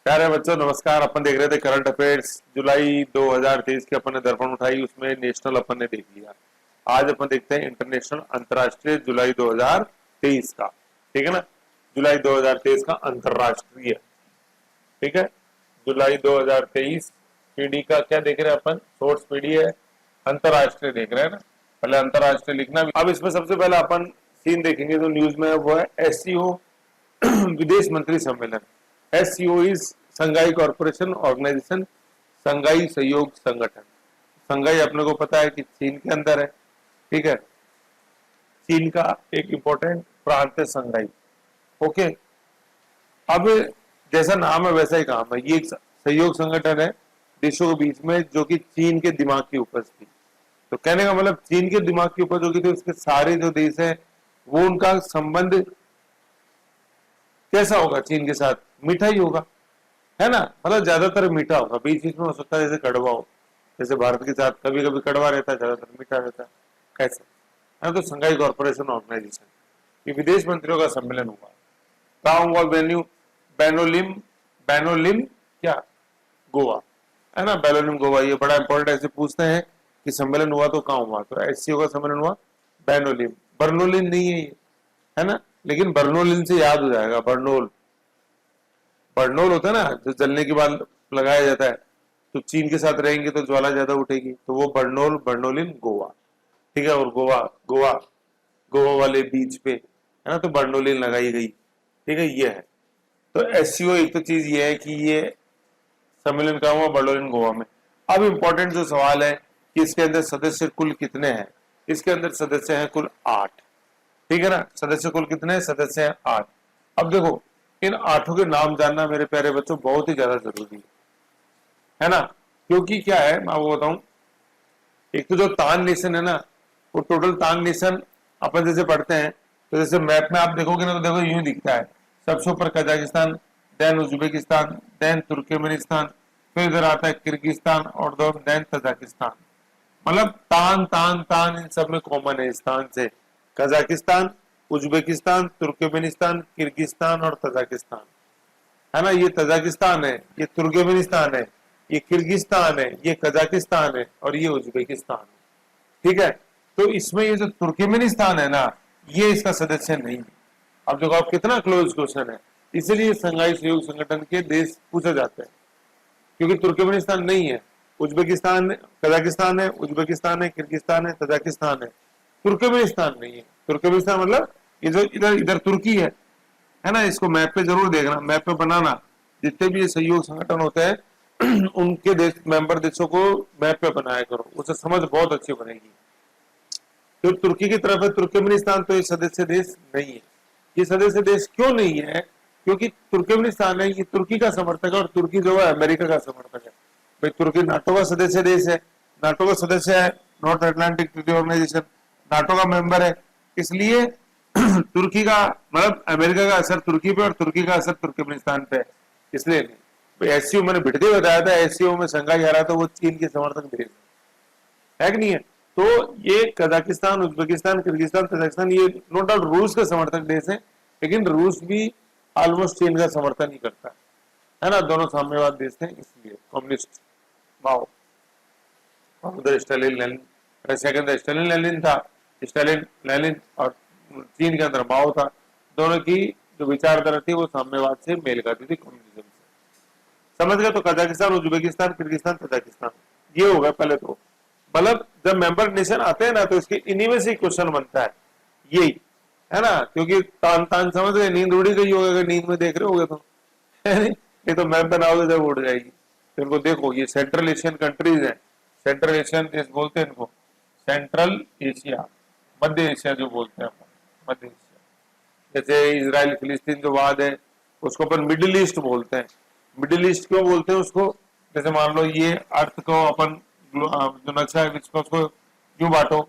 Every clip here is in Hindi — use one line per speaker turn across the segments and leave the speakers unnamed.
प्यारे बच्चों नमस्कार। अपन देख रहे थे करंट अफेयर्स जुलाई 2023 के। अपन ने दर्पण उठाई, उसमें नेशनल अपन ने देख लिया। आज अपन देखते हैं इंटरनेशनल अंतरराष्ट्रीय जुलाई 2023 का। ठीक है ना, जुलाई 2023 का अंतरराष्ट्रीय। ठीक है, जुलाई 2023 पीडी का क्या देख रहे हैं अपन? सोर्स पीडी है, अंतरराष्ट्रीय देख रहे हैं ना। पहले अंतरराष्ट्रीय लिखना। अब इसमें सबसे पहले अपन सीन देखेंगे जो न्यूज में है, वो है एससीओ विदेश मंत्री सम्मेलन। SCO is Shanghai corporation organisation, Shanghai सहयोग संगठन। संघाई अपने को पता है कि चीन के अंदर है। ठीक है, चीन का एक इंपॉर्टेंट प्रांत है संघाई। ओके, अब जैसा नाम है वैसा ही काम है। ये एक सहयोग संगठन है देशों के बीच में, जो कि चीन के दिमाग की उपज थी। तो कहने का मतलब चीन के दिमाग की उपज होगी तो उसके सारे जो देश है वो उनका संबंध कैसा होगा? चीन के साथ मीठा ही होगा, है ना। मतलब ज्यादातर मीठा होगा, बीच बीच में हो सकता है जैसे कड़वा हो, जैसे भारत के साथ कभी कभी कड़वा रहता है, ज्यादातर मीठा रहता है, ऐसे है। तो संघाई कॉर्पोरेशन ऑर्गेनाइजेशन, ये विदेश मंत्रियों का सम्मेलन हुआ। कहा हुआ? वेन्यू बेनोलिम, बेनोलिम क्या, गोवा, है ना। बेनोलिम गोवा, ये बड़ा इंपॉर्टेंट। ऐसे पूछते हैं कि सम्मेलन हुआ तो कहाँ हुआ, तो एससीओ का सम्मेलन हुआ बेनोलिम। बर्नोलिन नहीं है ये, है ना, लेकिन बर्नोलिन से याद हो जाएगा। बर्नोल, बर्नोल होता है ना जो जलने के बाद लगाया जाता है। तो चीन के साथ रहेंगे तो ज्वाला ज्यादा उठेगी, तो वो बर्नोल, बर्नोलिन गोवा। ठीक है, और गोवा, गोवा गोवा वाले बीच पे, है ना, तो बर्नोलिन लगाई गई। ठीक है, ये है। तो एससीओ एक तो चीज ये है कि ये सम्मेलन कहाँ हुआ? बर्नोलिन गोवा में। अब इंपॉर्टेंट जो सवाल है कि इसके अंदर सदस्य कुल कितने हैं? इसके अंदर सदस्य हैं कुल 8। ठीक है ना, सदस्य कुल कितने हैं? सदस्य हैं 8। अब देखो, इन 8 के नाम जानना मेरे प्यारे बच्चों बहुत ही ज्यादा जरूरी है ना। क्योंकि क्या है, मैं आपको बताऊं, एक तो जो तान नेशन है ना, वो टोटल तान नेशन अपन जैसे पढ़ते हैं तो जैसे मैप में आप देखोगे ना तो देखो यूं दिखता है। सबसे ऊपर Kazakhstan, then Uzbekistan, then Turkmenistan, फिर इधर आता है किर्गिस्तान और देन तजाकिस्तान। मतलब तान तान तान इन सब में कॉमन है स्थान से। कजाकिस्तान, उज्बेकिस्तान, तुर्कमेनिस्तान, किर्गिस्तान और तजाकिस्तान, है ना। ये तजाकिस्तान है, ये तुर्कमेनिस्तान है, ये किर्गिस्तान है, ये कजाकिस्तान है और ये उज्बेकिस्तान है। ठीक है, तो इसमें ये जो तुर्कमेनिस्तान है ना, ये इसका सदस्य नहीं है। अब देखो आप कितना क्लोज क्वेश्चन है, इसलिए संघाई सहयोग संगठन के देश पूछे जाते हैं, क्योंकि तुर्कमेनिस्तान नहीं है, उज्बेकिस्तान, कजाकिस्तान है, उज्बेकिस्तान है, किर्गिस्तान है, तजाकिस्तान है, तुर्कमेनिस्तान नहीं है। तुर्कमेनिस्तान मतलब ये जो इधर इधर तुर्की है ना। इसको मैप पे जरूर देखना, मैप पे बनाना। जितने भी ये सहयोग संगठन होते हैं उनके देश, मेंबर देशों को मैप पे बनाया करो, उससे समझ बहुत अच्छी बनेगी। तो तुर्की की तरफ है तुर्कमेनिस्तान, तो ये सदस्य देश नहीं है। ये सदस्य देश क्यों नहीं है? क्योंकि तुर्कमेनिस्तान है, ये तुर्की का समर्थक है, और तुर्की जो है अमेरिका का समर्थक है। भाई तुर्की नाटो का सदस्य देश है, नाटो का सदस्य है, North Atlantic Treaty Organization, NATO का मेंबर है। इसलिए तुर्की का मतलब अमेरिका का असर तुर्की पे और तुर्की का असर तुर्कमेनिस्तान पे है, इसलिए नहीं। एससीओ मैंने भिड़ते बताया था, एससीओ में संघाई आ रहा था, वो चीन के समर्थक देश है कि नहीं है। तो ये कजाकिस्तान, उज्बेकिस्तान, किर्गिस्तान, तजाकिस्तान, ये नो डाउट रूस का समर्थक देश है, लेकिन रूस भी ऑलमोस्ट चीन का समर्थन ही करता है ना। दोनों साम्यवाद देश हैं, इसलिए कम्युनिस्ट माओ, उधर Stalin Lenin, second Stalin Lenin था, स्टालिन लेनिन, और चीन के अंदर माओ था। दोनों की जो विचारधारा थी वो साम्यवाद से मेल खाती थी, कम्युनिज्म से। समझ गए? तो कजाकिस्तान, उज्बेकिस्तान, किर्गिस्तान, तजाकिस्तान, ये हो गया पहले। तो मतलब जब मेंबर नेशन आते हैं ना तो इसके इन्हीं में से क्वेश्चन बनता है, यही है ना। क्योंकि तान तान समझ गए, नींद उड़ी गई होगी अगर नींद में देख रहे होगे तो, है नहीं? ये तो मैप बनाओगे जब उड़ जाएगी। तो इनको देखो, ये सेंट्रल एशियन कंट्रीज है, सेंट्रल एशियन देश बोलते हैं इनको, सेंट्रल एशिया, मध्य एशिया जो बोलते हैं, मध्य एशिया। जैसे इसराइल फिलिस्तीन जो वाद है उसको अपन मिडिल ईस्ट बोलते हैं। मिडिल ईस्ट क्यों बोलते हैं उसको? जैसे मान लो ये अर्थ को अपन जो नक्शा है विश्व, उसको क्यों बांटो,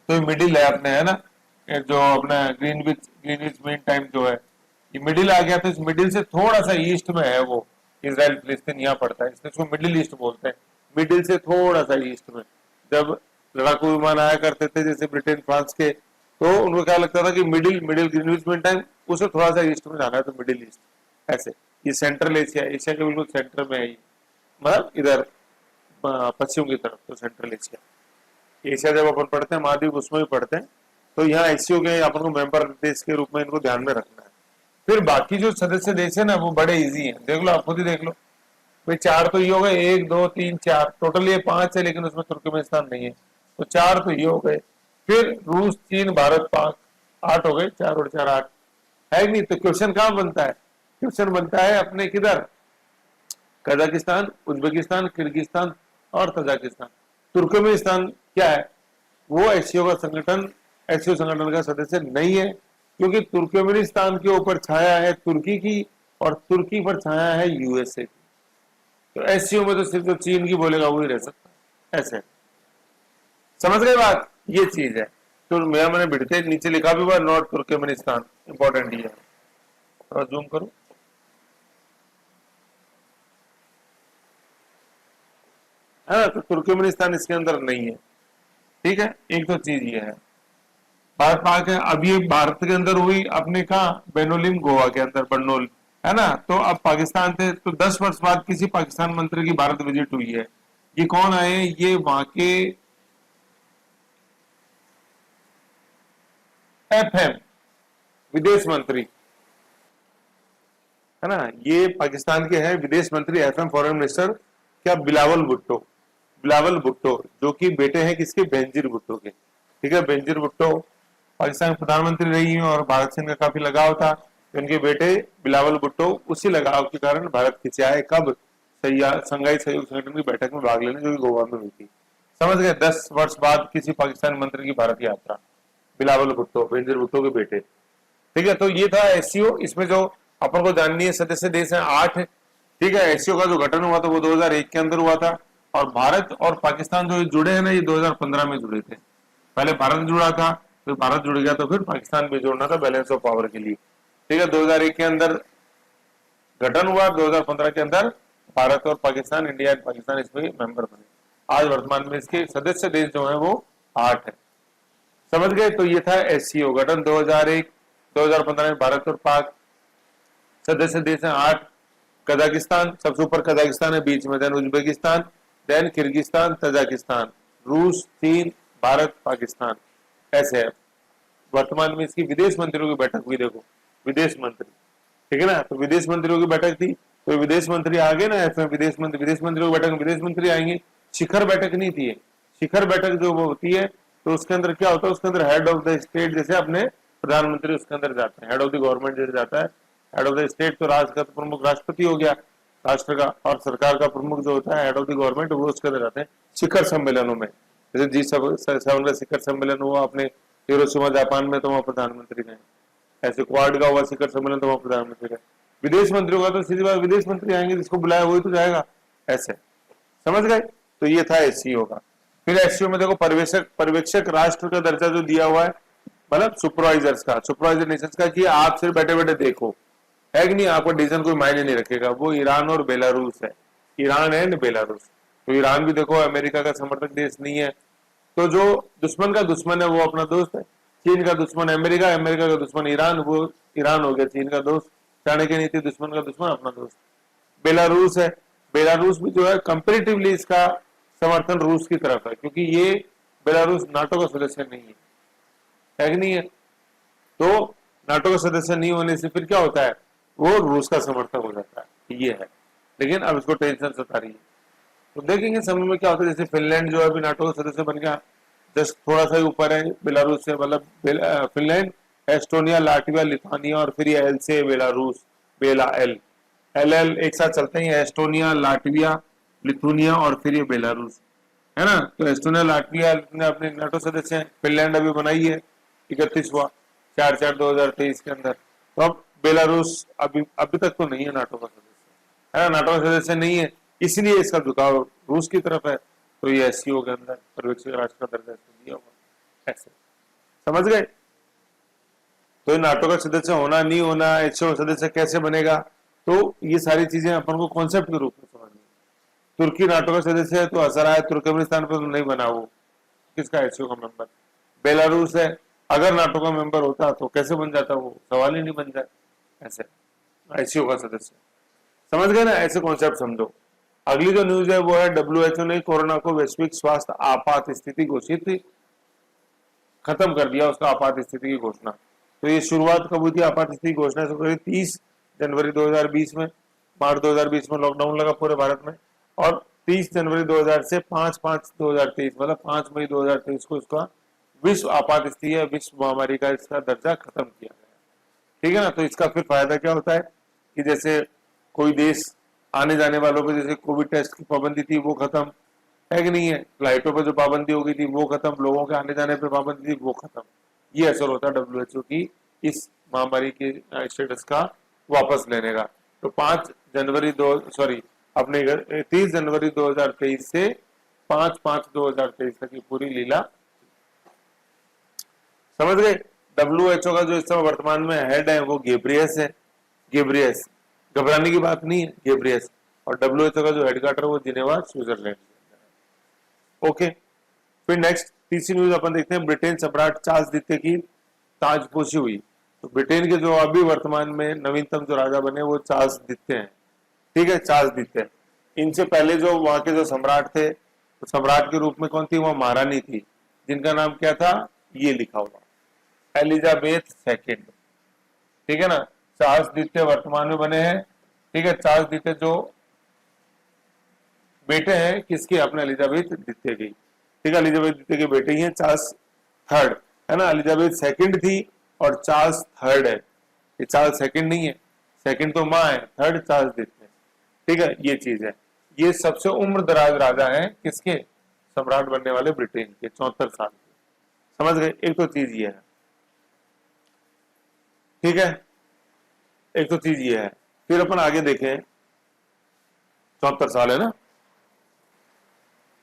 तो मिडिल है अपने, है ना, जो अपना ग्रीनविच मीन टाइम जो है, ये मिडिल आ गया। तो इस मिडिल से थोड़ा सा ईस्ट में है वो इसराइल फिलिस्तीन, यहाँ पड़ता है, इसलिए इसको मिडिल ईस्ट बोलते हैं। मिडिल से थोड़ा सा ईस्ट में जब लड़ाकू विमान आया करते थे जैसे ब्रिटेन फ्रांस के, तो उनको क्या लगता था कि middle middle Greenwich mean time, उसे थोड़ा सा ईस्ट में जाना है तो मिडिल ईस्ट, ऐसे। ये सेंट्रल एशिया, एशिया के बिल्कुल सेंटर में है ये, मतलब इधर पश्चिम की तरफ, तो सेंट्रल एशिया। एशिया जब अपन पढ़ते हैं महाद्वीप उसमें भी पढ़ते हैं, तो यहाँ एससीओ के अपन को मेंबर देश के रूप में इनको ध्यान में रखना है। फिर बाकी जो सदस्य देश है ना वो बड़े इजी हैं, देख लो आप खुद ही देख लो भाई, 4 तो ये हो गए, 1 2 3 4, टोटल ये 5 है, लेकिन उसमें तुर्कमेनिस्तान नहीं है, तो 4 तो ये हो गए। फिर रूस, चीन, भारत, पाक, 8 हो गए, 4 और 4 8 है नहीं। तो क्वेश्चन कहाँ बनता है? क्वेश्चन बनता है अपने किधर, कजाकिस्तान, उज्बेकिस्तान, किर्गिस्तान और तजाकिस्तान। तुर्कमेनिस्तान क्या है? वो एससीओ का संगठन, एससीओ संगठन का सदस्य नहीं है, क्योंकि तुर्कमेनिस्तान के ऊपर छाया है तुर्की की, और तुर्की पर छाया है यूएसए की। तो एससीओ में तो सिर्फ जो चीन की बोलेगा वही रह सकता है, ऐसे। समझ गए बात? ये चीज है। तो मैंने बिड़ते नीचे लिखा भी हुआ, नॉर्थ तुर्कमेनिस्तान, इंपॉर्टेंट ये है। थोड़ा जूम करो, है, तो तुर्कमेनिस्तान इसके अंदर नहीं है, ठीक है। एक तो चीज ये है। भारत पाक है, अब ये भारत के अंदर हुई, अपने कहा बेनोलिम गोवा के अंदर बर्नोल, है ना। तो अब पाकिस्तान थे, तो 10 वर्ष बाद किसी पाकिस्तान मंत्री की भारत विजिट हुई है। ये कौन आए? ये वहां के एफएम विदेश मंत्री, है ना, ये पाकिस्तान के हैं विदेश मंत्री, एफएम फॉरेन मिनिस्टर, क्या, बिलावल भुट्टो। बिलावल भुट्टो जो कि बेटे हैं किसके? बेनजीर भुट्टो के, ठीक है। बेनजीर भुट्टो पाकिस्तान प्रधानमंत्री रही हैं और भारत से इनका काफी लगाव था। तो इनके बेटे बिलावल भुट्टो उसी लगाव के कारण भारत खिंचे आए, कब? संघाई सहयोग संगठन की बैठक में भाग लेने, जो कि गोवा में हुई थी। समझ गए? 10 वर्ष बाद किसी पाकिस्तान मंत्री की भारत यात्रा, बिलावल भुट्टो, बेनजीर भुट्टो के बेटे, ठीक है। तो ये था एससीओ। इसमें जो अपन को जाननी है सदस्य देश है 8, ठीक है। एससीओ का जो गठन हुआ था वो 2001 के अंदर हुआ था, और भारत और पाकिस्तान जो जुड़े हैं ना, ये 2015 में जुड़े थे। पहले भारत जुड़ा था, फिर भारत जुड़ गया, तो फिर पाकिस्तान भी जोड़ना था बैलेंस ऑफ पावर के लिए, ठीक है। 2001 के अंदर गठन हुआ, 2015 के अंदर भारत और पाकिस्तान, इंडिया एंड पाकिस्तान इसमें मेंबर बने। आज वर्तमान में इसके सदस्य देश जो है वो 8 है। समझ गए? तो ये था एससीओ गठन 2001, 2015 में भारत और पाक सदस्य देश है 8। कजाकिस्तान सबसे ऊपर, कजाकिस्तान है बीच में, then Uzbekistan, then Kyrgyzstan, Tajikistan, रूस, चीन, भारत, पाकिस्तान, ऐसे है। वर्तमान में इसकी विदेश मंत्रियों की बैठक हुई, देखो विदेश मंत्री, ठीक है ना। तो विदेश मंत्रियों की बैठक थी, तो विदेश मंत्री आ गए ना, ऐसे विदेश मंत्रियों की बैठक में विदेश मंत्री आएंगे। शिखर बैठक नहीं थी, शिखर बैठक जो वो होती है, तो उसके अंदर क्या होता है? उसके अंदर हेड ऑफ द स्टेट, जैसे अपने प्रधानमंत्री उसके अंदर जाते हैं, हेड ऑफ द गवर्नमेंट जैसे जाता है, हेड ऑफ द स्टेट तो राष्ट्र का प्रमुख राष्ट्रपति हो गया राष्ट्र का, और सरकार का प्रमुख जो होता है हेड ऑफ द गवर्नमेंट, वो उसके अंदर जाते हैं शिखर सम्मेलनों में। जैसे G7 का शिखर सम्मेलन हुआ अपने हिरोशिमा जापान में, तो वहां प्रधानमंत्री गए। ऐसे क्वाड का हुआ शिखर सम्मेलन, तो वहां प्रधानमंत्री गए। विदेश मंत्रियों का तो सीधी बात, विदेश मंत्री आएंगे, जिसको बुलाया वही तो जाएगा, ऐसे। समझ गए? तो ये था एससीओ का। फिर एससीओ में देखो पर्यवेक्षक राष्ट्र का दर्जा जो दिया हुआ है, मतलब सुपरवाइजर्स का, सुपरवाइजर नेशंस का, कि आप सिर्फ बैठे बैठे देखो, है कि नहीं, आपको डिसीजन कोई मायने नहीं रखेगा। वो ईरान और बेलारूस है, ईरान एंड बेलारूस। तो ईरान भी देखो अमेरिका का समर्थक देश नहीं है, तो जो दुश्मन का दुश्मन है वो अपना दोस्त है। चीन का दुश्मन अमेरिका, अमेरिका का दुश्मन ईरान, वो ईरान हो गया चीन का दोस्त। चाणक्य नीति, दुश्मन का दुश्मन अपना दोस्त। बेलारूस है, बेलारूस भी जो है कंपेरेटिवली इसका समर्थन रूस की तरफ है, क्योंकि ये बेलारूस नाटो का सदस्य नहीं है कि नहीं है। तो नाटो का सदस्य नहीं होने से फिर क्या होता है? वो रूस का समर्थक हो जाता है, ये है। लेकिन अब इसको टेंशन सता रही है, तो देखेंगे समय में क्या होता है। जैसे फिनलैंड जो है अभी नाटो का सदस्य बन गया, जस्ट थोड़ा सा ही ऊपर है बेलारूस से, मतलब फिनलैंड, एस्टोनिया, लाटविया, लिथुआनिया, और फिर ये एल से बेलारूस, बेला एल, एल एल एक साथ चलते हैं, एस्टोनिया, लाटविया, लिथुनिया, और फिर ये बेलारूस, है ना। तो एस्टोनिया, लाटविया ने अपने नाटो सदस्य हैं। फिनलैंड अभी बनाई है, 31 हुआ 4/4/2023 के अंदर। तो अब बेलारूस अभी तक तो नहीं है नाटो का सदस्य, है ना, नाटो का सदस्य नहीं है, इसलिए इसका झुकाव रूस की तरफ है। तो ये एससीओ के अंदर पर्यवेक्षक राष्ट्र का दर्जा दिया हुआ, ऐसे। समझ गए? तो नाटो का सदस्य होना नहीं होना, एससीओ सदस्य कैसे बनेगा, तो ये सारी चीजें अपन को कॉन्सेप्ट के रूप में समझनी है। तुर्की नाटो का सदस्य है तो असर आया, तुर्कमेनिस्तान पर तो नहीं बना वो, किसका? एससीओ का मेंबर। बेलारूस है, अगर नाटो का मेंबर होता तो कैसे बन जाता वो, सवाल ही नहीं बन जाए, ऐसे एससीओ का सदस्य। समझ गए ना, ऐसे कॉन्सेप्ट समझो। अगली जो न्यूज है वो है WHO ने कोरोना को वैश्विक स्वास्थ्य आपात स्थिति घोषित, खत्म कर दिया उसका आपात स्थिति की घोषणा। तो ये शुरुआत कब हुई थी आपात स्थिति की घोषणा से करी 30 जनवरी 2020 में। मार्च 2020 में लॉकडाउन लगा पूरे भारत में, और 30 जनवरी 2000 से 5/5/2023 मतलब 5 मई 2023 को इसका विश्व आपात स्थिति है, विश्व महामारी का इसका दर्जा खत्म किया गया। ठीक है ना। तो इसका फिर फायदा क्या होता है कि जैसे कोई देश आने जाने वालों पर जैसे कोविड टेस्ट की पाबंदी थी वो खत्म है कि नहीं है, फ्लाइटों पर जो पाबंदी हो गई थी वो खत्म, लोगों के आने जाने पर पाबंदी थी वो खत्म। ये असर होता है WHO की इस महामारी के स्टेटस का वापस लेने का। तो 30 जनवरी 2023 से 5/5/2023 तक की पूरी लीला। समझ गए। WHO का जो इस समय वर्तमान में हेड है वो गेब्रियस है। गेब्रियस, घबराने की बात नहीं है, गेब्रियस। और WHO का जो हेडक्वार्टर वो जिनेवा स्विट्जरलैंड। ओके, फिर नेक्स्ट तीसरी न्यूज अपन देखते हैं। ब्रिटेन सम्राट चार्ल्स द्वितीय की ताजपोशी हुई। तो ब्रिटेन के जो अभी वर्तमान में नवीनतम जो राजा बने वो चार्ल्स द्वितीय हैं। ठीक है, चार्ल्स द्वितीय। इनसे पहले जो वहां के जो सम्राट थे, तो सम्राट के रूप में कौन थी, वह महारानी थी, जिनका नाम क्या था, ये लिखा हुआ, एलिजाबेथ सेकंड। ठीक है ना। चार्ल्स द्वितीय वर्तमान में बने हैं। ठीक है, चार्ल्स द्वितीय जो बेटे हैं किसके, अपने एलिजाबेथ द्वितीय की। ठीक है, एलिजाबेथ द्वितीय के बेटे ही हैं चार्ल्स थर्ड, है ना। एलिजाबेथ सेकंड थी और चार्ल्स थर्ड है। ये चार्ल्स सेकंड नहीं है, सेकंड तो माँ है, थर्ड चार्ल्स द्वितीय। ठीक है, ये चीज है। ये सबसे उम्र दराज राजा है किसके, सम्राट बनने वाले ब्रिटेन के, 74 साल के। समझ गए। एक तो चीज ये है। ठीक है, एक तो चीज ये है। फिर अपन आगे देखें, 74 साल है ना,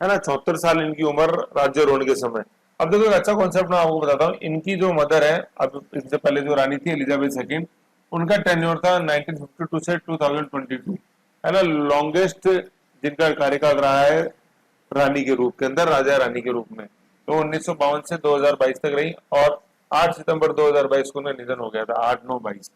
है ना, 74 साल इनकी उम्र राज्यारोहण के समय। अब देखो एक अच्छा कॉन्सेप्ट मैं आपको बताता हूँ। इनकी जो मदर है, अब इससे पहले जो रानी थी एलिजाबेथ सेकंड, उनका टेन्योर था 1952 से 2022, है ना। लॉन्गेस्ट जिनका कार्यकाल रहा है रानी के रूप के अंदर, राजा रानी के रूप में, तो 1952 से 2022 तक रही। और 8 सितंबर 2022 को उन्हें निधन हो गया था, 8/9/22।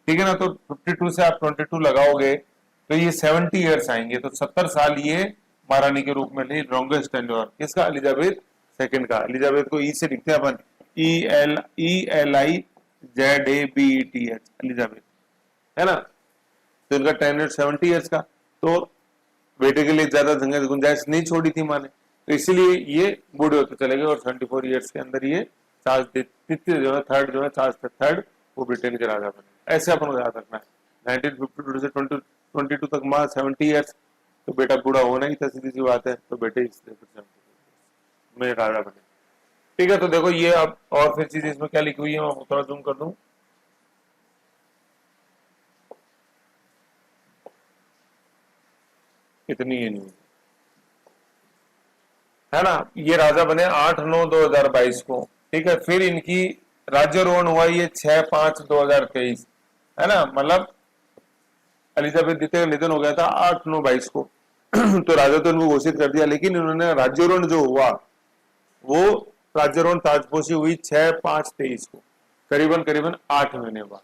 ठीक है ना। तो 52 से आप 22 लगाओगे तो ये 70 ईयर्स आएंगे। तो 70 साल ये महारानी के रूप में नहीं, लॉन्गेस्ट टेन्योर किसका, एलिजाबेथ सेकंड का। एलिजाबेथ को ई से लिखते हैं अपन, ELIZABETH, एलिजाबेथ, है ना। तो इनका टेन्योर 70 ईयर्स का। तो बेटे के लिए ज्यादा गुंजाइश नहीं छोड़ी थी माँ ने, तो इसीलिए ये बूढ़े होते चले गए। और 74 ईयर्स के अंदर ये चार्ल्स द्वितीय जो है, थर्ड जो है, चार्ल्स थर्ड, वो ब्रिटेन के राजा बने। ऐसे अपन को याद रखना है। 1952 से 2022 तक माँ 70 ईयर्स, तो बेटा बूढ़ा होना ही था, सीधी सी बात है। तो बेटे में राजा बने। ठीक है, तो देखो ये अब और फिर चीज इसमें क्या लिखी हुई है, मैं थोड़ा जूम कर दूं। इतनी ही न्यूज है ना। ये राजा बने 8/9/2022 को। ठीक है, फिर इनकी राज्यारोहण हुआ ये 6/5/2023, है ना। मतलब एलिजाबेथ द्वितीय का निधन हो गया था 8/9/22 को। तो राजा तो इनको घोषित कर दिया, लेकिन इन्होंने राज्यारोहण जो हुआ वो राज्यारोहण ताजपोशी हुई 6/5/23 को, करीबन करीबन 8 महीने बाद।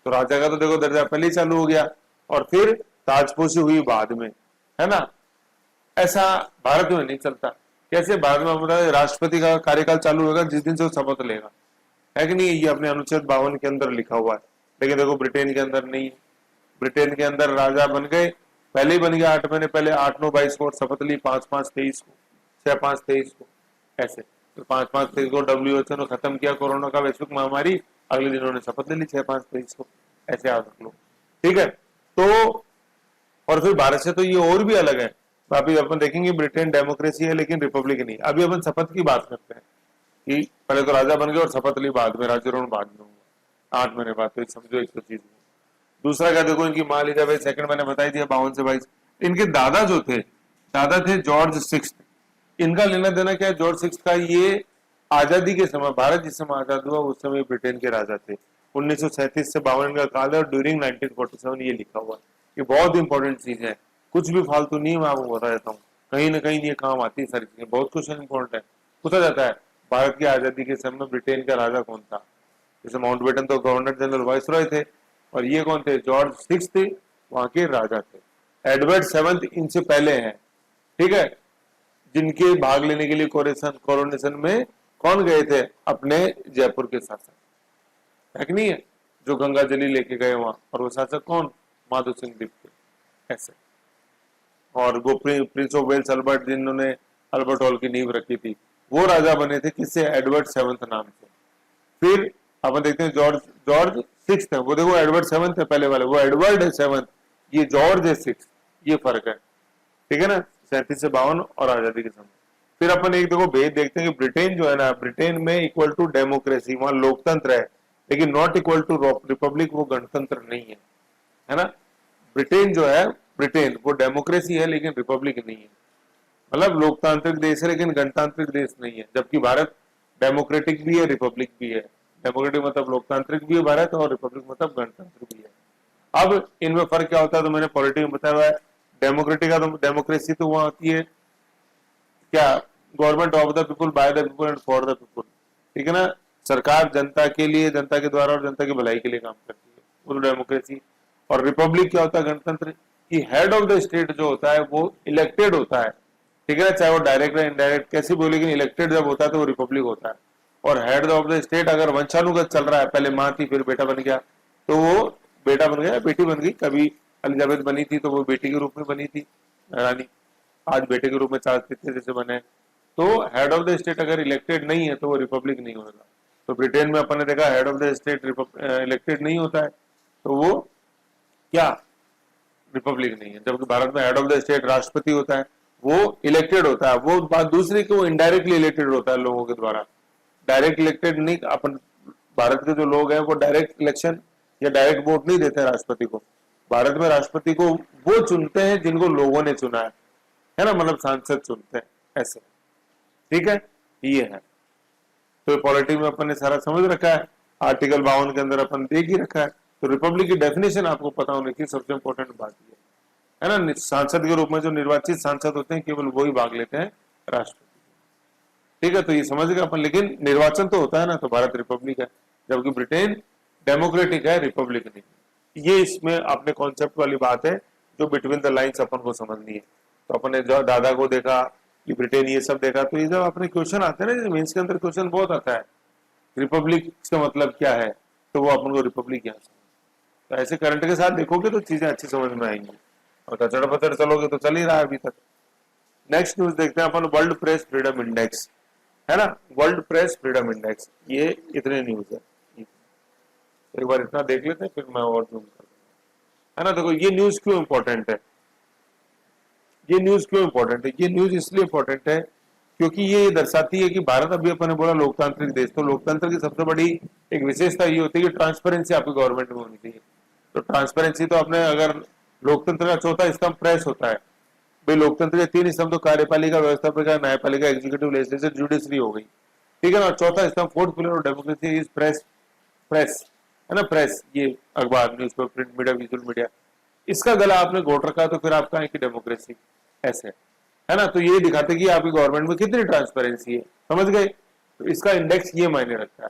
तो राजा का तो देखो दर्जा पहले ही चालू हो गया, और फिर ताजपोशी हुई बाद में, है ना। ऐसा भारत में नहीं चलता। कैसे, भारत में हमारा राष्ट्रपति का कार्यकाल चालू होगा जिस दिन से वो शपथ लेगा, है कि नहीं। ये अपने अनुच्छेद 52 के अंदर लिखा हुआ है। लेकिन देखो ब्रिटेन के अंदर नहीं है। ब्रिटेन के अंदर राजा बन गए, पहले ही बन गया 8 महीने पहले, 8/9/22 को, और शपथ ली 5/5/23 को, 6/5/23 को। ऐसे तो 5/5/23 को WHO ने खत्म किया कोरोना का वैश्विक महामारी, अगले दिन उन्होंने शपथ ले ली 6/5/23 को। ऐसे याद रख लो। ठीक है। तो और फिर भारत से तो ये और भी अलग है। तो अभी अपन देखेंगे ब्रिटेन डेमोक्रेसी है लेकिन रिपब्लिक नहीं। अभी अपन शपथ की बात करते हैं कि पहले तो राजा बन गए और शपथ ली बाद में, राज्यारोहण बाद में हुआ 8 महीने बाद। तो समझो एक तो चीज। दूसरा क्या देखो, इनकी माँ एलिजाबेथ सेकंड मैंने बताई थी 52 से 22। इनके दादा जो थे, दादा थे जॉर्ज सिक्स्थ। इनका लेना देना क्या है जॉर्ज सिक्स्थ का, ये आजादी के समय, भारत जिस समय आजाद हुआ उस समय ब्रिटेन के राजा थे। 1937 से 52 का काल है, और ड्यूरिंग 1947 ये लिखा हुआ है। ये बहुत इंपॉर्टेंट चीज है, कुछ भी फालतू नहीं, मैं आपको बता देता हूँ। कहीं ना कहीं ये काम आती है सारी चीजें, बहुत क्वेश्चन इंपॉर्टेंट है। पूछा जाता है भारत की आजादी के समय ब्रिटेन का राजा कौन था। जैसे माउंटबेटन तो गवर्नर जनरल वाइसरॉय थे, और ये कौन थे, जॉर्ज सिक्स थे, वहां के राजा थे। एडवर्ड सेवंथ इनसे पहले हैं, ठीक है, जिनके भाग लेने के लिए कोरोनेशन में कौन गए थे, अपने जयपुर के शासक, है कि नहीं है, जो गंगा जली लेके गए वहां, और वो शासक कौन, माधो सिंह दीप ऐसे। और वो प्रिंस ऑफ वेल्स अल्बर्ट, जिन्होंने अल्बर्ट हॉल की नींव रखी थी, वो राजा बने थे किससे, एडवर्ड सेवंथ नाम से। फिर अपन देखते हैं जॉर्ज सिक्स्थ है, वो देखो एडवर्ड सेवंथ है पहले वाले, वो एडवर्ड है सेवंथ, ये जॉर्ज है सिक्स्थ, ये फर्क है, ठीक है ना, 37 से 52 और आजादी के समय। फिर अपन एक देखो भेद देखते हैं कि ब्रिटेन जो है ना, ब्रिटेन में इक्वल टू डेमोक्रेसी, वहां लोकतंत्र है, लेकिन नॉट इक्वल टू रिपब्लिक, वो गणतंत्र नहीं है ना। ब्रिटेन जो है, ब्रिटेन वो डेमोक्रेसी है लेकिन रिपब्लिक नहीं है, मतलब लोकतांत्रिक देश है लेकिन गणतांत्रिक देश नहीं है, जबकि भारत डेमोक्रेटिक भी है रिपब्लिक भी है। डेमोक्रेटिक मतलब लोकतांत्रिक भी है भारत, और रिपब्लिक मतलब गणतंत्र भी है। अब इनमें फर्क क्या होता है, तो मैंने पॉलिटिक्स में बताया हुआ है। डेमोक्रेटिक का तो डेमोक्रेसी तो वहां होती है क्या, government of the people, by the people and for the people, ठीक है ना, सरकार जनता के लिए, जनता के द्वारा और जनता की भलाई के लिए काम करती है, वो तो डेमोक्रेसी। और रिपब्लिक क्या होता है, गणतंत्र, कि हेड ऑफ द स्टेट जो होता है वो इलेक्टेड होता है, ठीक है, चाहे वो डायरेक्ट या इनडायरेक्ट कैसे भी हो, लेकिन इलेक्टेड जब होता है तो वो रिपब्लिक होता है। और हेड ऑफ द स्टेट अगर वंशानुगत चल रहा है, पहले माँ थी फिर बेटा बन गया, तो वो बेटा बन गया, बेटी बन गई, कभी एलिजाबेथ बनी थी तो वो बेटी के रूप में बनी थी रानी, आज बेटे के रूप में चार्ल्स तृतीय जैसे बने। तो हेड ऑफ द स्टेट अगर इलेक्टेड नहीं है तो वो रिपब्लिक नहीं होगा। तो ब्रिटेन में अपन ने देखा head of the state elected नहीं होता है, तो वो क्या, रिपब्लिक नहीं है। जबकि भारत में हेड ऑफ द स्टेट राष्ट्रपति होता है, वो इलेक्टेड होता है। वो बात दूसरी कि वो इनडायरेक्टली इलेक्टेड होता है लोगों के द्वारा, डायरेक्ट इलेक्टेड नहीं। अपन भारत के जो लोग हैं वो डायरेक्ट इलेक्शन या डायरेक्ट वोट नहीं देते हैं राष्ट्रपति को। भारत में राष्ट्रपति को वो चुनते हैं जिनको लोगों ने चुना है ना, मतलब सांसद चुनते हैं ऐसे, ठीक है, ये है। तो पॉलिटिक्स में अपन ने सारा समझ रखा है, आर्टिकल 52 के अंदर अपन देख ही रखा है। तो रिपब्लिक की डेफिनेशन आपको पता होने की सबसे इंपॉर्टेंट बात ये है ना। सांसद के रूप में जो निर्वाचित सांसद होते हैं केवल वही भाग लेते हैं राष्ट्रपति, ठीक है, तो ये समझ गए अपन। लेकिन निर्वाचन तो होता है ना, तो भारत रिपब्लिक है, जबकि ब्रिटेन डेमोक्रेटिक है, रिपब्लिक नहीं। ये इसमें अपने कॉन्सेप्ट वाली बात है जो बिटवीन द लाइन्स अपन को समझनी है। तो अपन ने जो दादा को देखा कि ब्रिटेन ये सब देखा, तो ये जब अपने क्वेश्चन आते हैं ना, मेंस के अंदर क्वेश्चन बहुत आता है, रिपब्लिक का मतलब क्या है, तो वो अपन को रिपब्लिक यहाँ से, तो ऐसे करंट के साथ देखोगे तो चीजें अच्छी समझ में आएंगी। और कचड़ पचड़ चलोगे तो चल ही रहा है अभी तक। नेक्स्ट न्यूज देखते हैं अपन, वर्ल्ड प्रेस फ्रीडम इंडेक्स है ना, वर्ल्ड प्रेस फ्रीडम इंडेक्स, ये इतने न्यूज है, एक बार इतना देख लेते हैं फिर मैं और जूम कर है ना। देखो ये न्यूज क्यों इंपॉर्टेंट है, ये न्यूज क्यों इंपॉर्टेंट है, ये न्यूज इसलिए इंपॉर्टेंट है क्योंकि ये दर्शाती है कि भारत, अभी अपन ने बोला लोकतांत्रिक देश, तो लोकतंत्र की सबसे बड़ी एक विशेषता ये होती है कि ट्रांसपेरेंसी आपकी गवर्नमेंट में होनी चाहिए। तो ट्रांसपेरेंसी तो अपने, अगर लोकतंत्र का चौथा स्तंभ प्रेस होता है, भाई लोकतंत्र के 3 स्तंभ तो कार्यपालिका, व्यवस्थापिका, न्यायपालिका, एग्जीक्यूटिव, लेजिस्लेचर, जुडिशरी हो गई, ठीक है ना। चौथा स्तंभ, fourth pillar of democracy is press, press है ना, प्रेस, ये अखबार, newspaper, print media, visual media, इसका गला आपने घोट रखा तो फिर आपका है कि डेमोक्रेसी ऐसे है ना। तो ये दिखाते कि आपकी गवर्नमेंट में कितनी ट्रांसपेरेंसी है, समझ गए। तो इसका इंडेक्स ये मायने रखता है।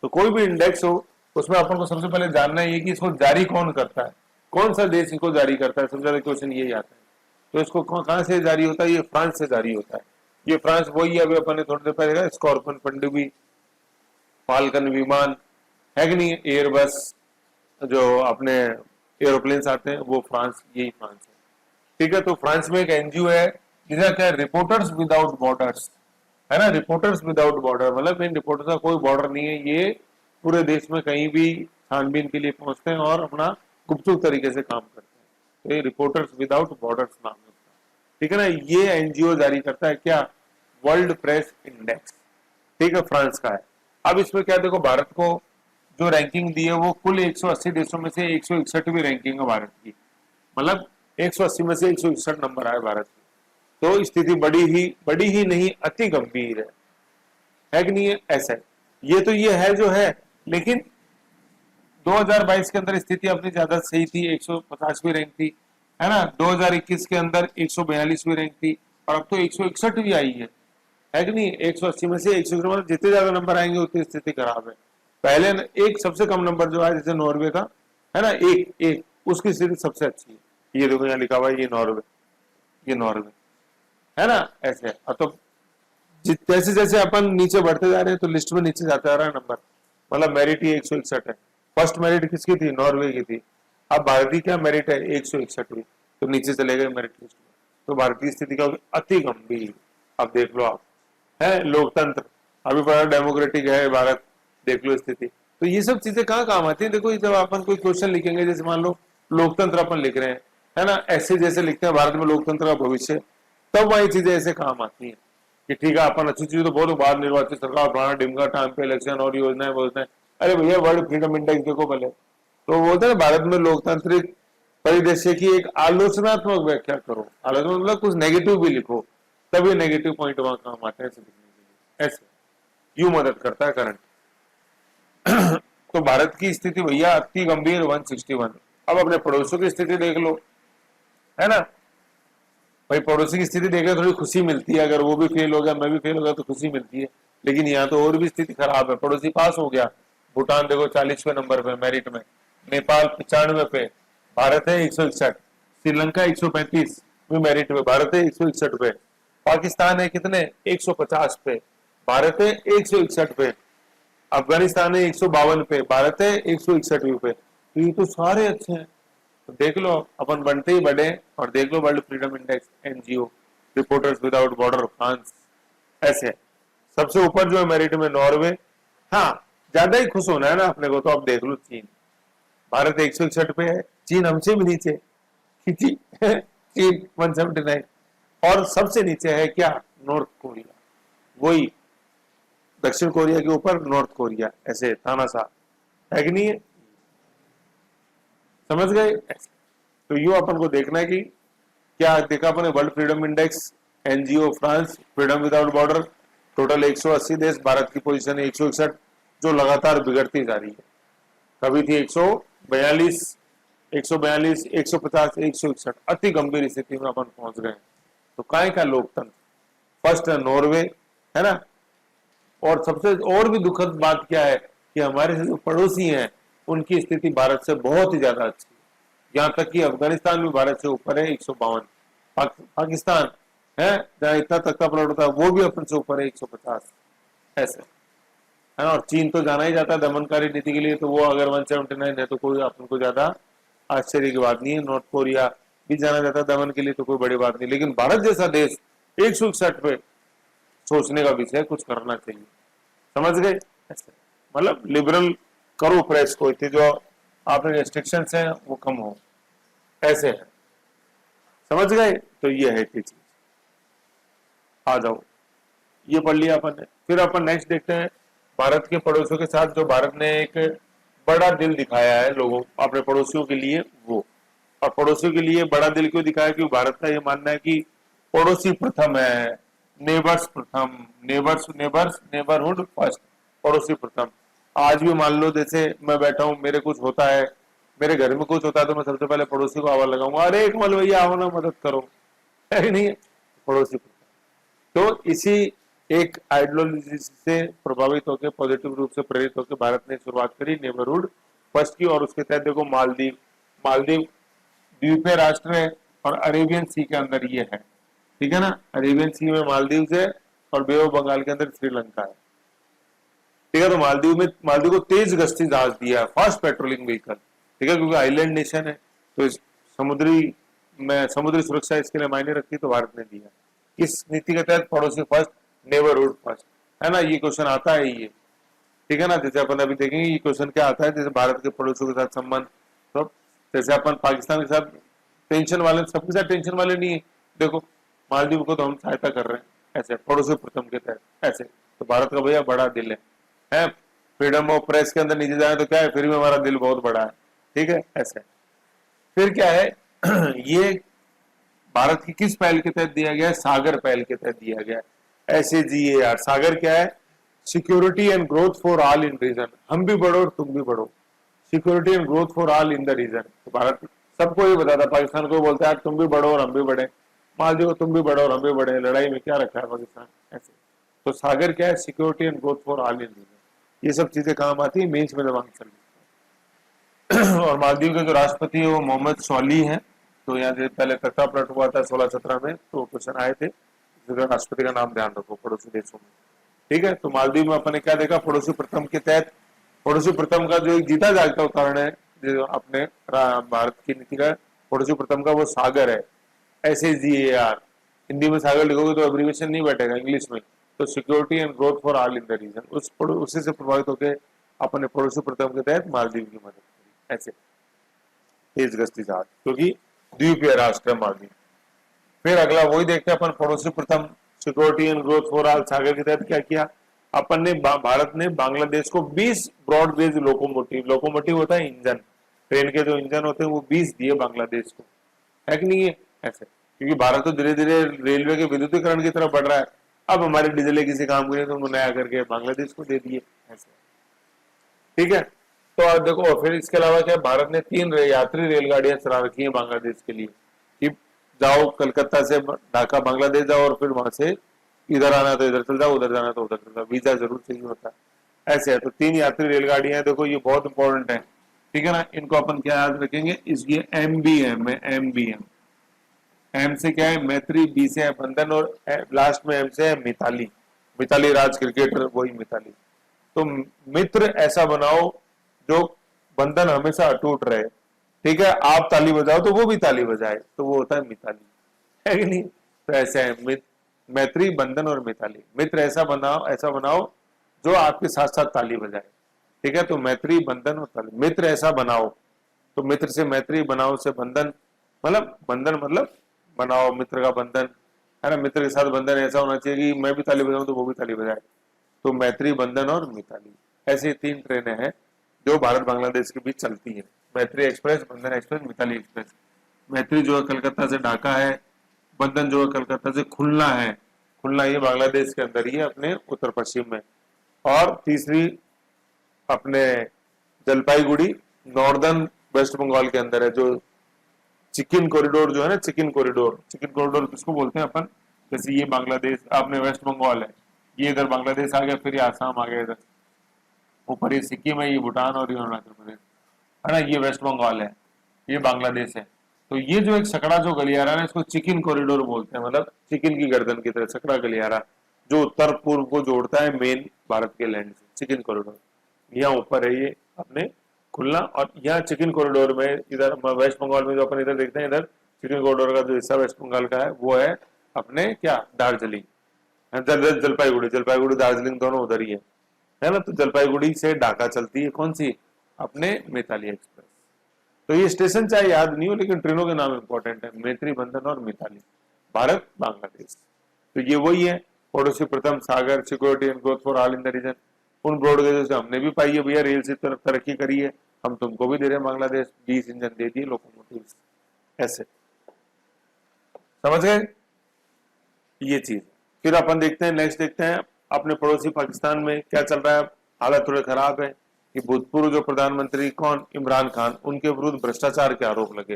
तो कोई भी इंडेक्स हो उसमें अपन को सबसे पहले जानना है कि इसको जारी कौन करता है, कौन सा देश इसको जारी करता है, सबसे ज्यादा क्वेश्चन यही आता है। तो इसको कहां से जारी होता है, ये फ्रांस से जारी होता है। ये फ्रांस वही है, अभी अपन ने थोड़ी देर पहले स्कॉर्पियन पनडुब्बी, फाल्कन विमान है कि नहीं, एयरबस जो अपने एरोप्लेन आते हैं वो फ्रांस, यही फ्रांस है, ठीक है। तो फ्रांस में एक एनजीओ है जिसका क्या है, रिपोर्टर्स विदाउट बॉर्डर्स है ना, रिपोर्टर्स विदाउट बॉर्डर, मतलब इन रिपोर्टर्स का कोई बॉर्डर नहीं है, ये पूरे देश में कहीं भी छानबीन के लिए पहुंचते हैं और अपना गुपचुप तरीके से काम करते हैं। तो ये रिपोर्टर्स विदाउट बॉर्डर्स नाम है, ठीक है ना। ये एनजीओ जारी करता है क्या, वर्ल्ड प्रेस इंडेक्स, ठीक है, फ्रांस का है। अब इसमें क्या देखो, भारत को जो रैंकिंग दी है वो कुल 180 देशों में से 161वीं रैंकिंग है भारत की, मतलब 180 में से 161 नंबर आए भारत की। तो स्थिति बड़ी ही नहीं अति गंभीर है कि नहीं है, ऐसा है। ये तो ये है जो है, लेकिन 2022 के अंदर स्थिति अपनी ज्यादा सही थी, 150वीं रैंक थी, है ना। 2021 के अंदर 142वीं रैंक थी, और अब तो 161वीं आई है कि नहीं। 180 में से 161, मतलब जितने ज्यादा नंबर आएंगे उतनी स्थिति खराब है। पहले एक सबसे कम नंबर जो है जैसे नॉर्वे का है ना, एक उसकी स्थिति सबसे अच्छी है, ये देखो यहाँ लिखा हुआ है ये नॉर्वे, ये नॉर्वे है ना, ऐसे है। और तो जैसे जैसे अपन नीचे बढ़ते जा रहे हैं तो लिस्ट में नीचे जाता जा रहा है नंबर, मतलब मेरिट ही 161 है। फर्स्ट मेरिट किसकी थी? नॉर्वे की थी। अब भारत की क्या मेरिट है? 161, तो नीचे चले गए मेरिट लिस्ट में। तो भारत की स्थिति का अति गंभीर। अब देख लो आप, है लोकतंत्र अभी बड़ा डेमोक्रेटिक है भारत, देख लो स्थिति। तो ये सब चीजें कहाँ काम आती है? देखो जब अपन कोई क्वेश्चन लिखेंगे, जैसे मान लो लोकतंत्र अपन लिख रहे हैं, है ना, ऐसे जैसे लिखते हैं भारत में लोकतंत्र का भविष्य, तब वही चीजें ऐसे काम आती है कि ठीक है अपन अच्छी चीज तो बहुत बार निर्वाचित सरकार पुराना डिमका टाइम पे इलेक्शन और योजनाएं बोलते हैं। अरे भैया वर्ल्ड फ्रीडम इंडेक्स देखो पहले, तो बोलते हैं भारत में लोकतांत्रिक परिदृश्य की एक आलोचनात्मक व्याख्या करो। आलोचना मतलब कुछ नेगेटिव भी लिखो, तभी नेगेटिव पॉइंट वहां काम आते हैं ऐसे लिखने के लिए, ऐसे यूं मदद करता है करंट। तो भारत की स्थिति भैया अति गंभीर 161। अब अपने पड़ोसियों की स्थिति देख लो, है ना भाई, पड़ोसी की स्थिति देख थोड़ी खुशी मिलती है, अगर वो भी फेल हो गया मैं भी फेल हो गया तो खुशी मिलती है। लेकिन यहाँ तो और भी स्थिति खराब है। पड़ोसी पास हो गया, भूटान देखो 40वें नंबर पे मेरिट में, नेपाल 95 पे, भारत है 161, श्रीलंका 135 में मेरिट में, भारत है 161 पे, पाकिस्तान है कितने 150 पे, भारत है 161 पे, अफगानिस्तान है 152 पे, भारत है 161 पे। तो ये तो सारे अच्छे हैं। तो देख लो अपन बनते ही बड़े। और देख लो world freedom index, NGO, reporters without border, France, ऐसे सबसे ऊपर जो है मेरिट में नॉर्वे। हाँ ज्यादा ही खुश होना है ना अपने को, तो अब देख लो चीन, भारत 161 पे है, चीन हमसे भी नीचे, चीन 179, और सबसे नीचे है क्या? नॉर्थ कोरिया, वही दक्षिण कोरिया के ऊपर नॉर्थ कोरिया, ऐसे तानाशाह है कि नहीं है? समझ गए? तो यू अपन को देखना है कि क्या देखा अपने world freedom index, NGO, France, freedom without border, total 180 देश, भारत की पोजीशन है 161 जो लगातार बिगड़ती जा रही है। कभी थी 142, 142, 150, 161, अति गंभीर स्थिति में अपन पहुंच गए। तो काय का लोकतंत्र, फर्स्ट है नॉर्वे, है ना। और सबसे और भी दुखद बात क्या है कि हमारे जो पड़ोसी हैं उनकी स्थिति भारत से बहुत ही ज्यादा अच्छी है। यहाँ तक कि अफगानिस्तान भी भारत से ऊपर है 152, पाकिस्तान है जहाँ इतना तख्ता पलट होता है वो भी अपन से ऊपर है 150, ऐसे है ना। और चीन तो जाना ही जाता है दमनकारी नीति के लिए, तो वो अगर 179 है तो कोई अपन को ज्यादा आश्चर्य की बात नहीं है। नॉर्थ कोरिया भी जाना जाता है दमन के लिए, तो कोई बड़ी बात नहीं। लेकिन भारत जैसा देश 161 पे, सोचने का विषय, कुछ करना चाहिए। समझ गए? मतलब लिबरल करो प्रेस को, इतनी जो आपने रेस्ट्रिक्शन है वो कम हो, ऐसे है। समझ गए? तो ये है चीज। आ जाओ, ये पढ़ लिया अपन ने। फिर अपन नेक्स्ट देखते हैं भारत के पड़ोसियों के साथ जो भारत ने एक बड़ा दिल दिखाया है लोगों अपने पड़ोसियों के लिए, वो। और पड़ोसियों के लिए बड़ा दिल क्यों दिखाया? क्योंकि भारत का ये मानना है कि पड़ोसी प्रथम है, नेबर्स प्रथम, नेबरहुड फर्स्ट, पड़ोसी प्रथम। आज भी मान लो जैसे मैं बैठा हूं, मेरे कुछ होता है, मेरे घर में कुछ होता है, तो मैं सबसे पहले पड़ोसी को आवाज लगाऊंगा, अरे एक मल भैया आओ ना मदद करो, है नहीं? पड़ोसी प्रथम। तो इसी एक आइडियोलॉजी से प्रभावित होकर, पॉजिटिव रूप से प्रेरित होकर भारत ने शुरुआत करी नेबरहुड फर्स्ट की। और उसके तहत देखो मालदीव, मालदीव द्वीपीय राष्ट्र है और अरेबियन सी के अंदर ये है, ठीक है ना। अरेबियन सी में मालदीव है और बे ऑफ बंगाल के अंदर श्रीलंका है, ठीक है। तो मालदीव को तेज गश्ती जहाज दिया है, फास्ट पेट्रोलिंग व्हीकल, ठीक है, क्योंकि आइलैंड नेशन है तो समुद्री सुरक्षा इसके लिए मायने रखती, तो भारत ने दिया। इस नीति के तहत पड़ोसी फर्स्ट, नेबरहुड फर्स्ट, है ना। ये क्वेश्चन आता है ये, ठीक है ना। जैसे अपन अभी देखेंगे ये क्वेश्चन क्या आता है, जैसे भारत के पड़ोसियों के साथ संबंध। तो जैसे अपन पाकिस्तान के साथ टेंशन वाले, सबके साथ टेंशन वाले नहीं है। देखो मालदीव को तो हम सहायता कर रहे हैं, ऐसे पड़ोसी प्रथम के तहत, ऐसे। तो भारत का भैया बड़ा दिल है। फ्रीडम ऑफ प्रेस के अंदर नीचे जाए तो क्या है, फिर भी हमारा दिल बहुत बड़ा है, ठीक है, ऐसे। फिर क्या है ये भारत की किस पहल के तहत दिया गया है? सागर पहल के तहत दिया गया है, SAGAR। सागर क्या है? Security and growth for all in region. हम भी बढ़ो और तुम भी बढ़ो, security and growth for all in the region. तो भारत सबको ये बताता, पाकिस्तान को बोलता है तुम भी बढ़ो और हम भी बढ़े, मालदीव को तुम भी बढ़ो और हम भी बढ़े, लड़ाई में क्या रखा है पाकिस्तान, ऐसे। तो सागर क्या है? Security and growth for all in region. ये सब चीजें काम आती है मेंस में जब आंसर। और मालदीव के जो राष्ट्रपति है वो मोहम्मद सोली हैं, तो यहाँ से पहले तख्ता पलट हुआ था 1617 में, तो क्वेश्चन आए थे, राष्ट्रपति का नाम ध्यान रखो पड़ोसी देशों में। ठीक है, तो मालदीव में अपन ने क्या देखा, पड़ोसी प्रथम के तहत, पड़ोसी प्रथम का जो एक जीता जागता उदाहरण है जो अपने भारत की नीति का, पड़ोसी प्रथम का वो सागर है, SAGAR। हिंदी में सागर लिखोगे तो एब्रीविएशन नहीं बैठेगा, इंग्लिश में तो security and growth for all in the region. उसी से प्रभावित होकर अपने पड़ोसी प्रथम के तहत मालदीव की मदद करी, ऐसे तेज गश्ती जहाज, क्योंकि द्वीपीय राष्ट्र है मालदीव। फिर अगला वही देखते हैं अपन, पड़ोसी प्रथम security and growth for all SAGAR के तहत क्या किया अपन ने, भारत ने बांग्लादेश को 20 ब्रॉड गेज लोकोमोटिव, लोकोमोटिव होता है इंजन, ट्रेन के जो इंजन होते हैं वो 20 दिए बांग्लादेश को, है कि नहीं है ऐसे, क्योंकि भारत तो धीरे धीरे रेलवे के विद्युतीकरण की तरफ बढ़ रहा है, अब हमारे डीजल किसी काम के लिए तो नया करके बांग्लादेश को दे दिए ऐसे। ठीक है, तो अब देखो फिर इसके अलावा क्या, भारत ने 3 यात्री रेलगाड़ियां चला रखी हैं बांग्लादेश के लिए, कि जाओ कलकत्ता से ढाका बांग्लादेश जाओ और फिर वहां से इधर आना तो इधर चल जाओ, उधर जाना तो उधर चल जाओ, वीजा जरूर चाहिए होता है ऐसे है। तो 3 यात्री रेलगाड़ियां हैं, देखो ये बहुत इंपॉर्टेंट है, ठीक है ना, इनको अपन क्या याद रखेंगे, इसलिए MBM है, MBM, M से क्या है मैत्री, B से है बंधन, और लास्ट में M से है मिताली, मिताली राज क्रिकेटर, वही मिताली। तो मित्र ऐसा बनाओ जो बंधन हमेशा अटूट रहे, ठीक है, आप ताली बजाओ तो वो भी ताली बजाए, तो वो होता है मिताली, है कि नहीं। तो ऐसे है मैत्री, बंधन और मिताली। मित्र ऐसा बनाओ जो आपके साथ साथ ताली बजाए, ठीक है, तो मैत्री, बंधन और ताली। मित्र ऐसा बनाओ, तो मित्र से मैत्री, बनाओ से बंधन, मतलब बंधन मतलब बनाओ, मित्र का बंधन है ना, मित्र के साथ बंधन ऐसा होना चाहिए कि मैं भी ताली बजाऊं तो वो भी ताली बजाए, तो मैत्री, बंधन और मिताली, ऐसी 3 ट्रेनें हैं जो भारत बांग्लादेश के बीच चलती है, मैत्री एक्सप्रेस, बंधन एक्सप्रेस, मिताली एक्सप्रेस। मैत्री जो है कलकत्ता से ढाका है, बंधन जो है कलकत्ता से खुलना है, खुलना ये बांग्लादेश के अंदर ही है अपने उत्तर पश्चिम में, और तीसरी अपने जलपाईगुड़ी नॉर्दर्न वेस्ट बंगाल के अंदर है, जो चिकिन कॉरिडोर जो है ना, चिकिन कॉरिडोर किसको बोलते हैं अपन, जैसे ये बांग्लादेश आपने वेस्ट बंगाल है, ये इधर बांग्लादेश आ गया, फिर ये आसाम आ गया, इधर ऊपर ये सिक्किम है, ये भूटान और ये अरुणाचल प्रदेश है ना, ये वेस्ट बंगाल है, ये बांग्लादेश है। तो ये जो एक सकड़ा जो गलियारा है इसको चिकिन कॉरिडोर बोलते हैं, मतलब चिकिन की गर्दन की तरह सकड़ा गलियारा जो उत्तर पूर्व को जोड़ता है मेन भारत के लैंड से, चिकिन कॉरिडोर यहाँ ऊपर है ये अपने खुलना। और यहाँ चिकिन कॉरिडोर में इधर वेस्ट बंगाल में जो अपन इधर देखते हैं, इधर चिकिन कॉरिडोर का जो हिस्सा वेस्ट बंगाल का है वो है अपने क्या, दार्जिलिंग, जलपाईगुड़ी दार्जिलिंग दोनों उधर ही है ना। तो जलपाईगुड़ी से ढाका चलती है कौन सी, अपने मिताली एक्सप्रेस। तो ये स्टेशन चाहे याद नहीं हो लेकिन ट्रेनों के नाम इंपॉर्टेंट है, मैत्री, बंधन और मिताली, भारत बांग्लादेश। तो ये वही है, पड़ोसी प्रथम, SAGAR, security and growth for all in the region. उन ब्रॉडगेज से हमने भी पाई है भैया, रेल से तरक्की करी है, हम तुमको भी दे रहे हैं, बांग्लादेश 20 इंजन दे दिए लोकोमोटिव, ऐसे समझ गए ये चीज। फिर अपन देखते हैं, नेक्स्ट देखते हैं अपने पड़ोसी पाकिस्तान में क्या चल रहा है, हालत थोड़े खराब है कि भूतपूर्व जो प्रधानमंत्री कौन, इमरान खान, उनके विरुद्ध भ्रष्टाचार के आरोप लगे।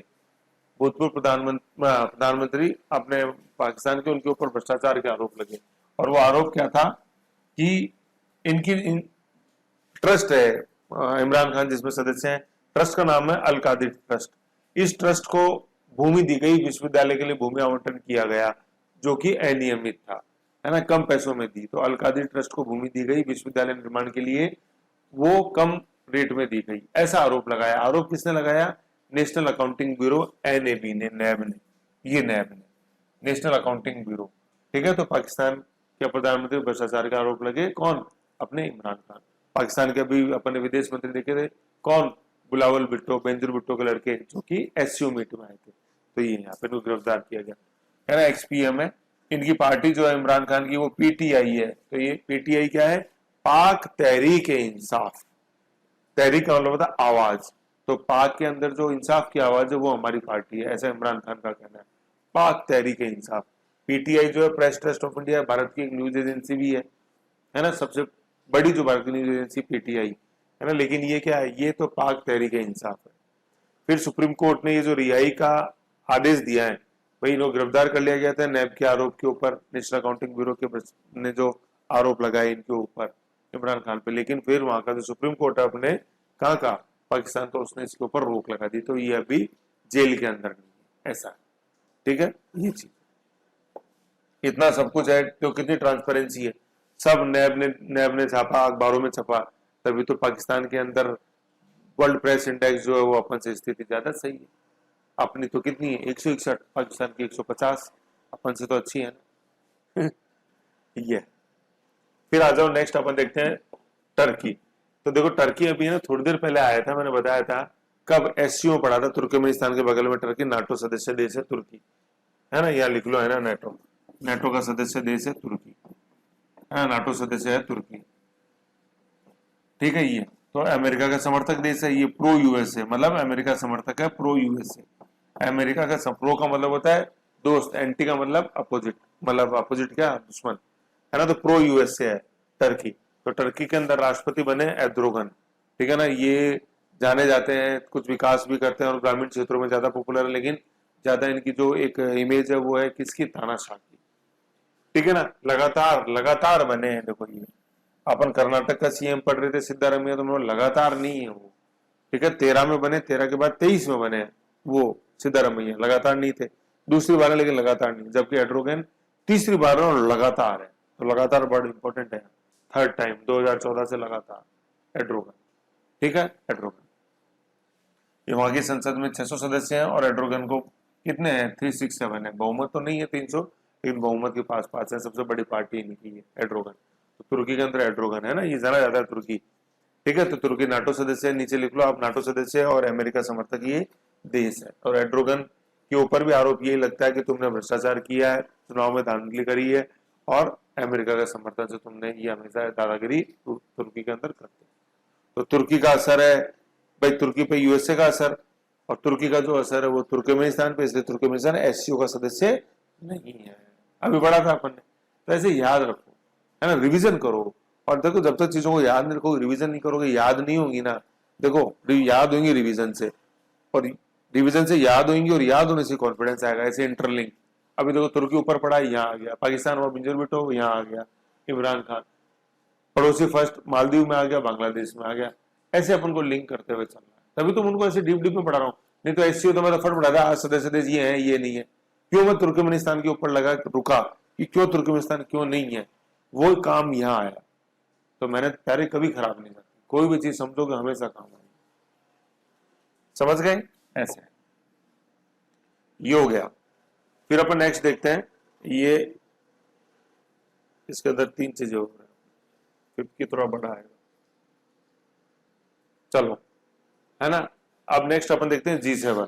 भूतपूर्व प्रधानमंत्री अपने पाकिस्तान के, उनके ऊपर भ्रष्टाचार के आरोप लगे, और वो आरोप क्या था कि इनकी ट्रस्ट है इमरान खान जिसमें सदस्य हैं, ट्रस्ट का नाम है अल कादिर ट्रस्ट। इस ट्रस्ट को भूमि दी गई, विश्वविद्यालय के लिए भूमि आवंटन किया गया जो कि अनियमित था, है ना, कम पैसों में दी। तो अल कादिर ट्रस्ट को भूमि दी गई विश्वविद्यालय निर्माण के लिए, वो कम रेट में दी गई, ऐसा आरोप लगाया। आरोप किसने लगाया, नेशनल अकाउंटिंग ब्यूरो, NAB ने, नैब ने, ये नैब ने, नेशनल अकाउंटिंग ब्यूरो, ठीक है। तो पाकिस्तान के प्रधानमंत्री भ्रष्टाचार का आरोप लगे, कौन, अपने इमरान खान। पाकिस्तान के अभी अपने विदेश मंत्री देखे थे कौन, बुलावल भुट्टो, बेंजुर भुट्टो के लड़के, जो कि SCO मीट में आए थे, तो ये यहाँ पे गिरफ्तार किया गया, है ना। XPM है इनकी पार्टी जो है इमरान खान की, वो PTI है। तो ये PTI क्या है, पाक तहरीक इंसाफ, तहरीक का मतलब होता है आवाज, तो पाक के अंदर जो इंसाफ की आवाज है वो हमारी पार्टी है, ऐसा इमरान खान का कहना है, पाक तहरीक इंसाफ। PTI जो है press trust of India, Bharat की एक न्यूज एजेंसी भी है ना, सबसे बड़ी जो भारत की न्यूज एजेंसी PTI है ना। लेकिन ये क्या है, ये तो पाक तहरीक इंसाफ है। फिर सुप्रीम कोर्ट ने ये जो रिहाई का आदेश दिया है, भाई लोग गिरफ्तार कर लिया गया था नैब के आरोप के ऊपर, नेशनल अकाउंटिंग ब्यूरो के ने जो आरोप लगाए इनके ऊपर इमरान खान पे, लेकिन फिर वहां का जो सुप्रीम कोर्ट है अपने कहाँ का, पाकिस्तान, तो उसने इसके ऊपर रोक लगा दी, तो ये अभी जेल के अंदर नहीं, ऐसा, ठीक है। ये चीज इतना सब कुछ है तो कितनी ट्रांसपेरेंसी है, सब नैब ने छापा, अखबारों में छपा, तभी तो पाकिस्तान के अंदर वर्ल्ड प्रेस इंडेक्स जो है वो अपन से स्थिति ज्यादा सही है। अपनी तो कितनी है 161, पाकिस्तान की 150, अपन से तो अच्छी है ना। ये फिर आ जाओ नेक्स्ट, अपन देखते हैं टर्की। तो देखो टर्की अभी ना थोड़ी देर पहले आया था, मैंने बताया था कब एससीओ पढ़ा था, तुर्कमेनिस्तान के बगल में टर्की, नाटो सदस्य देश है तुर्की, है ना, यहाँ लिख लो, है ना, नाटो, नाटो का सदस्य देश है तुर्की, है, नाटो सदस्य है तुर्की, ठीक है। ये तो अमेरिका का समर्थक देश है, ये प्रो यूएसए, मतलब अमेरिका समर्थक है, प्रो यूएसए। अमेरिका का प्रो का मतलब होता है दोस्त, एंटी का मतलब अपोजिट, मतलब अपोजिट क्या, दुश्मन, है ना। तो प्रो यूएसए है टर्की। तो टर्की के अंदर राष्ट्रपति बने एर्दोगन, ठीक है ना। ये जाने जाते हैं, कुछ विकास भी करते हैं और ग्रामीण क्षेत्रों में ज्यादा पॉपुलर है, लेकिन ज्यादा इनकी जो एक इमेज है वो है किसकी, तानाशाह की, ठीक है ना। लगातार लगातार बने हैं, देखो ये अपन कर्नाटक का सीएम पढ़ रहे थे सिद्धारमैया, तो लगातार नहीं है वो, ठीक है। 13 में बने, 13 के बाद 23 में बने वो सिद्धारमैया, लगातार नहीं थे, दूसरी बार है लेकिन लगातार नहीं, जबकि एर्दोगन तीसरी बार है और लगातार है। तो लगातार बड़ा इंपॉर्टेंट है, थर्ड टाइम 2014 से लगातार एर्दोगन, ठीक है। एर्दोगन ये वहां की संसद में 600 सदस्य हैं और एर्दोगन को कितने हैं, 367 है, बहुमत तो नहीं है 300, लेकिन बहुमत के पास पास है, सबसे बड़ी पार्टी इनकी है एर्दोगन। तो तुर्की के अंदर एर्दोगन है ना, ये जरा ज्यादा है तुर्की, ठीक है। तो तुर्की नाटो सदस्य है, नीचे लिख लो आप नाटो सदस्य है और अमेरिका समर्थक ये देश है। और एर्दोगन के ऊपर भी आरोप यही लगता है कि तुमने भ्रष्टाचार किया है, चुनाव में धांधली करी है और अमेरिका का समर्थन से तुमने ये हमेशा दादागिरी तुर्की के अंदर करते। तो तुर्की का असर है भाई, तुर्की पे यूएसए का असर, और तुर्की का जो असर है वो तुर्कमेनिस्तान पे, इसलिए तुर्कमेनिस्तान एससीओ का सदस्य नहीं है। अभी बड़ा था अपन ने, तो ऐसे याद रखो, है ना, रिवीजन करो। और देखो जब तक चीजों को याद नहीं रखोगे, रिवीजन नहीं करोगे, याद नहीं होगी ना, देखो याद होंगी रिवीजन से, और रिवीजन से याद होंगी और याद होने से कॉन्फिडेंस आएगा, ऐसे इंटरलिंक। अभी देखो तुर्की ऊपर पड़ा, यहाँ आ गया, पाकिस्तान और बिंजर बिटो यहाँ आ गया, इमरान खान पड़ोसी फर्स्ट मालदीव में आ गया, बांग्लादेश में आ गया, ऐसे अपन को लिंक करते हुए चलना है। तभी तुम उनको ऐसे डीप डीप में पढ़ा रहा हूँ, नहीं तो एससीओ तो मैं तो फट पढ़ा था, आज सदस्य देश ये है ये नहीं है। क्यों मैं तुर्कमेनिस्तान के ऊपर लगा रुका कि क्यों तुर्कमेनिस्तान क्यों नहीं है, वो काम यहाँ आया। तो मैंने तैयारी कभी खराब नहीं करती, कोई भी चीज समझोगे हमेशा काम आएगी, समझ गए, ऐसे ये हो गया। फिर अपन नेक्स्ट देखते हैं, ये इसके अंदर 3 चीजें हो रही है, फिफ्थ की थोड़ा बड़ा है, चलो, है ना। अब नेक्स्ट अपन देखते हैं G7।